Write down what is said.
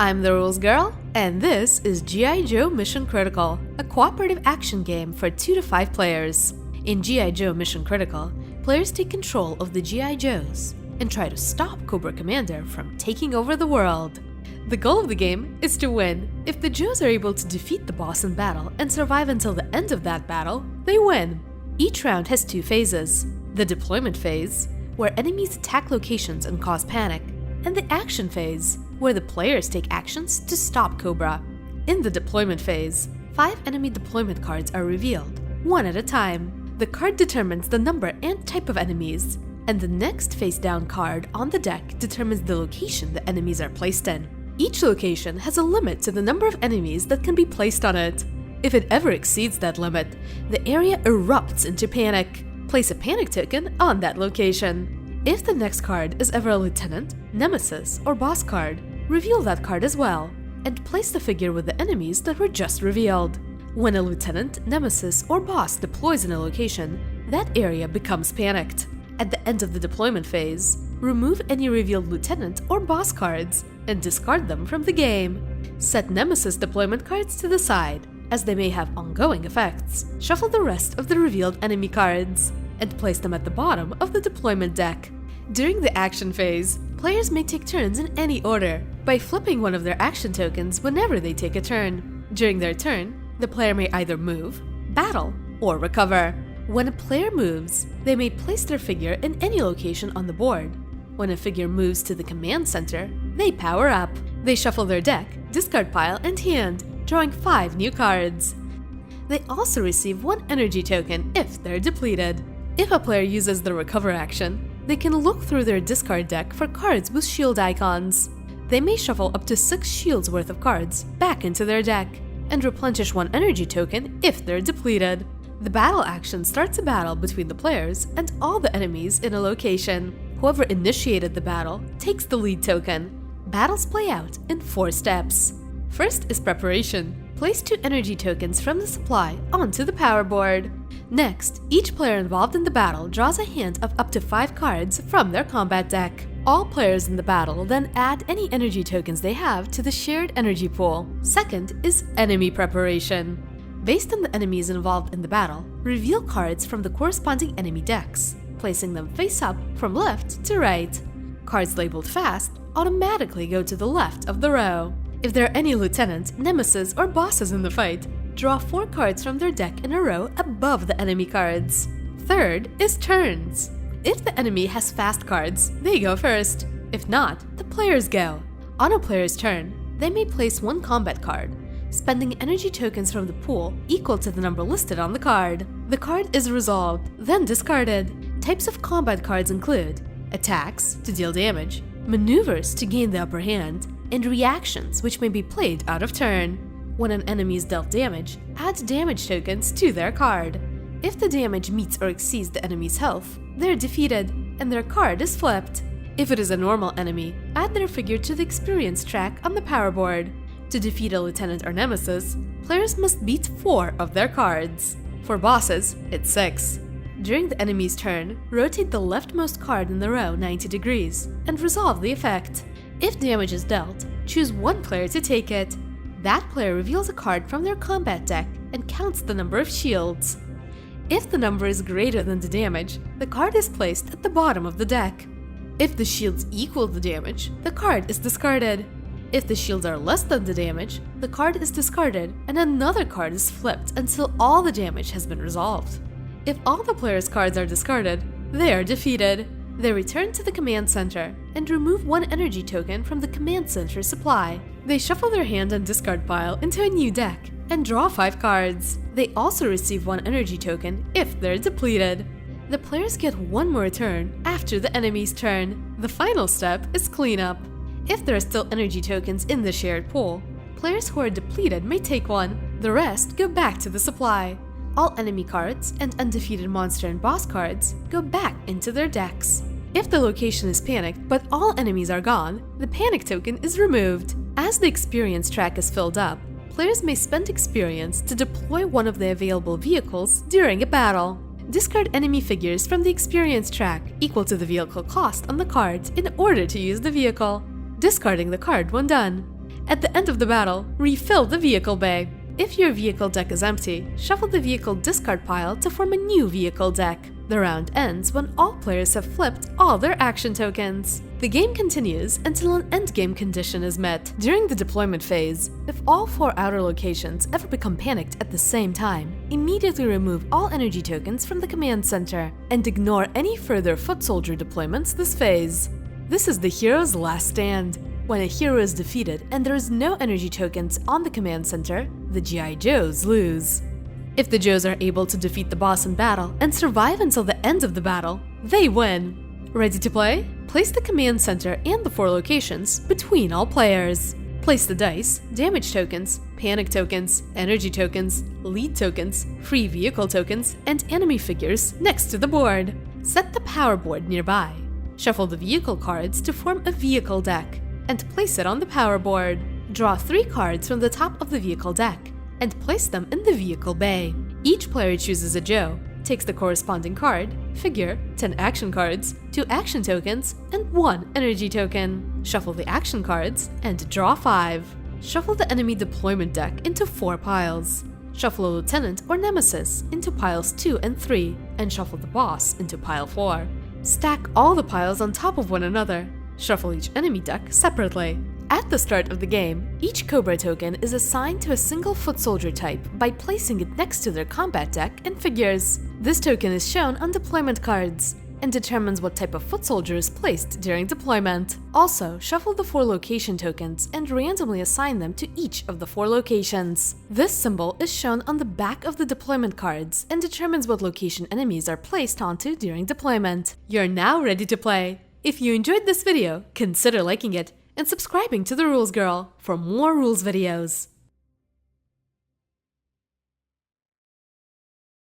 I'm the Rules Girl, and this is G.I. Joe Mission Critical, a cooperative action game for 2 to 5 players. In G.I. Joe Mission Critical, players take control of the G.I. Joes and try to stop Cobra Commander from taking over the world. The goal of the game is to win. If the Joes are able to defeat the boss in battle and survive until the end of that battle, they win. Each round has 2 phases: the deployment phase, where enemies attack locations and cause panic, and the action phase, where the players take actions to stop Cobra. In the deployment phase, 5 enemy deployment cards are revealed, one at a time. The card determines the number and type of enemies, and the next face-down card on the deck determines the location the enemies are placed in. Each location has a limit to the number of enemies that can be placed on it. If it ever exceeds that limit, the area erupts into panic. Place a panic token on that location. If the next card is ever a lieutenant, nemesis, or boss card, reveal that card as well, and place the figure with the enemies that were just revealed. When a lieutenant, nemesis, or boss deploys in a location, that area becomes panicked. At the end of the deployment phase, remove any revealed lieutenant or boss cards and discard them from the game. Set nemesis deployment cards to the side, as they may have ongoing effects. Shuffle the rest of the revealed enemy cards and place them at the bottom of the deployment deck. During the action phase, players may take turns in any order by flipping one of their action tokens whenever they take a turn. During their turn, the player may either move, battle, or recover. When a player moves, they may place their figure in any location on the board. When a figure moves to the command center, they power up. They shuffle their deck, discard pile, and hand, drawing 5 new cards. They also receive 1 energy token if they're depleted. If a player uses the recover action, they can look through their discard deck for cards with shield icons. They may shuffle up to 6 shields worth of cards back into their deck, and replenish 1 energy token if they're depleted. The battle action starts a battle between the players and all the enemies in a location. Whoever initiated the battle takes the lead token. Battles play out in 4 steps. First is preparation. Place 2 energy tokens from the supply onto the power board. Next, each player involved in the battle draws a hand of up to 5 cards from their combat deck. All players in the battle then add any energy tokens they have to the shared energy pool. Second is enemy preparation. Based on the enemies involved in the battle, reveal cards from the corresponding enemy decks, placing them face up from left to right. Cards labeled fast automatically go to the left of the row. If there are any lieutenant, nemesis, or bosses in the fight, draw 4 cards from their deck in a row above the enemy cards. Third is turns. If the enemy has fast cards, they go first. If not, the players go. On a player's turn, they may place 1 combat card, spending energy tokens from the pool equal to the number listed on the card. The card is resolved, then discarded. Types of combat cards include attacks, to deal damage, maneuvers to gain the upper hand, and reactions, which may be played out of turn. When an enemy is dealt damage, add damage tokens to their card. If the damage meets or exceeds the enemy's health, they're defeated, and their card is flipped. If it is a normal enemy, add their figure to the experience track on the power board. To defeat a lieutenant or nemesis, players must beat 4 of their cards. For bosses, it's 6. During the enemy's turn, rotate the leftmost card in the row 90 degrees and resolve the effect. If damage is dealt, choose 1 player to take it. That player reveals a card from their combat deck and counts the number of shields. If the number is greater than the damage, the card is placed at the bottom of the deck. If the shields equal the damage, the card is discarded. If the shields are less than the damage, the card is discarded and another card is flipped until all the damage has been resolved. If all the players' cards are discarded, they are defeated. They return to the command center and remove 1 energy token from the command center supply. They shuffle their hand and discard pile into a new deck and draw 5 cards. They also receive 1 energy token if they're depleted. The players get 1 more turn after the enemy's turn. The final step is cleanup. If there are still energy tokens in the shared pool, players who are depleted may take 1. The rest go back to the supply. All enemy cards and undefeated monster and boss cards go back into their decks. If the location is panicked but all enemies are gone, the panic token is removed. As the experience track is filled up, players may spend experience to deploy one of the available vehicles during a battle. Discard enemy figures from the experience track equal to the vehicle cost on the cards in order to use the vehicle, discarding the card when done. At the end of the battle, refill the vehicle bay. If your vehicle deck is empty, shuffle the vehicle discard pile to form a new vehicle deck. The round ends when all players have flipped all their action tokens. The game continues until an endgame condition is met. During the deployment phase, if all 4 outer locations ever become panicked at the same time, immediately remove all energy tokens from the command center and ignore any further foot soldier deployments this phase. This is the hero's last stand. When a hero is defeated and there is no energy tokens on the command center, the GI Joes lose. If the Joes are able to defeat the boss in battle and survive until the end of the battle, they win. Ready to play? Place the command center and the 4 locations between all players. Place the dice, damage tokens, panic tokens, energy tokens, lead tokens, free vehicle tokens, and enemy figures next to the board. Set the power board nearby. Shuffle the vehicle cards to form a vehicle deck and place it on the power board. Draw 3 cards from the top of the vehicle deck and place them in the vehicle bay. Each player chooses a Joe, takes the corresponding card, figure, 10 action cards, 2 action tokens, and 1 energy token. Shuffle the action cards and draw 5. Shuffle the enemy deployment deck into 4 piles. Shuffle a lieutenant or nemesis into piles 2 and 3, and shuffle the boss into pile 4. Stack all the piles on top of one another. Shuffle each enemy deck separately. At the start of the game, each Cobra token is assigned to a single foot soldier type by placing it next to their combat deck and figures. This token is shown on deployment cards and determines what type of foot soldier is placed during deployment. Also, shuffle the 4 location tokens and randomly assign them to each of the 4 locations. This symbol is shown on the back of the deployment cards and determines what location enemies are placed onto during deployment. You're now ready to play. If you enjoyed this video, consider liking it and subscribing to The Rules Girl for more rules videos.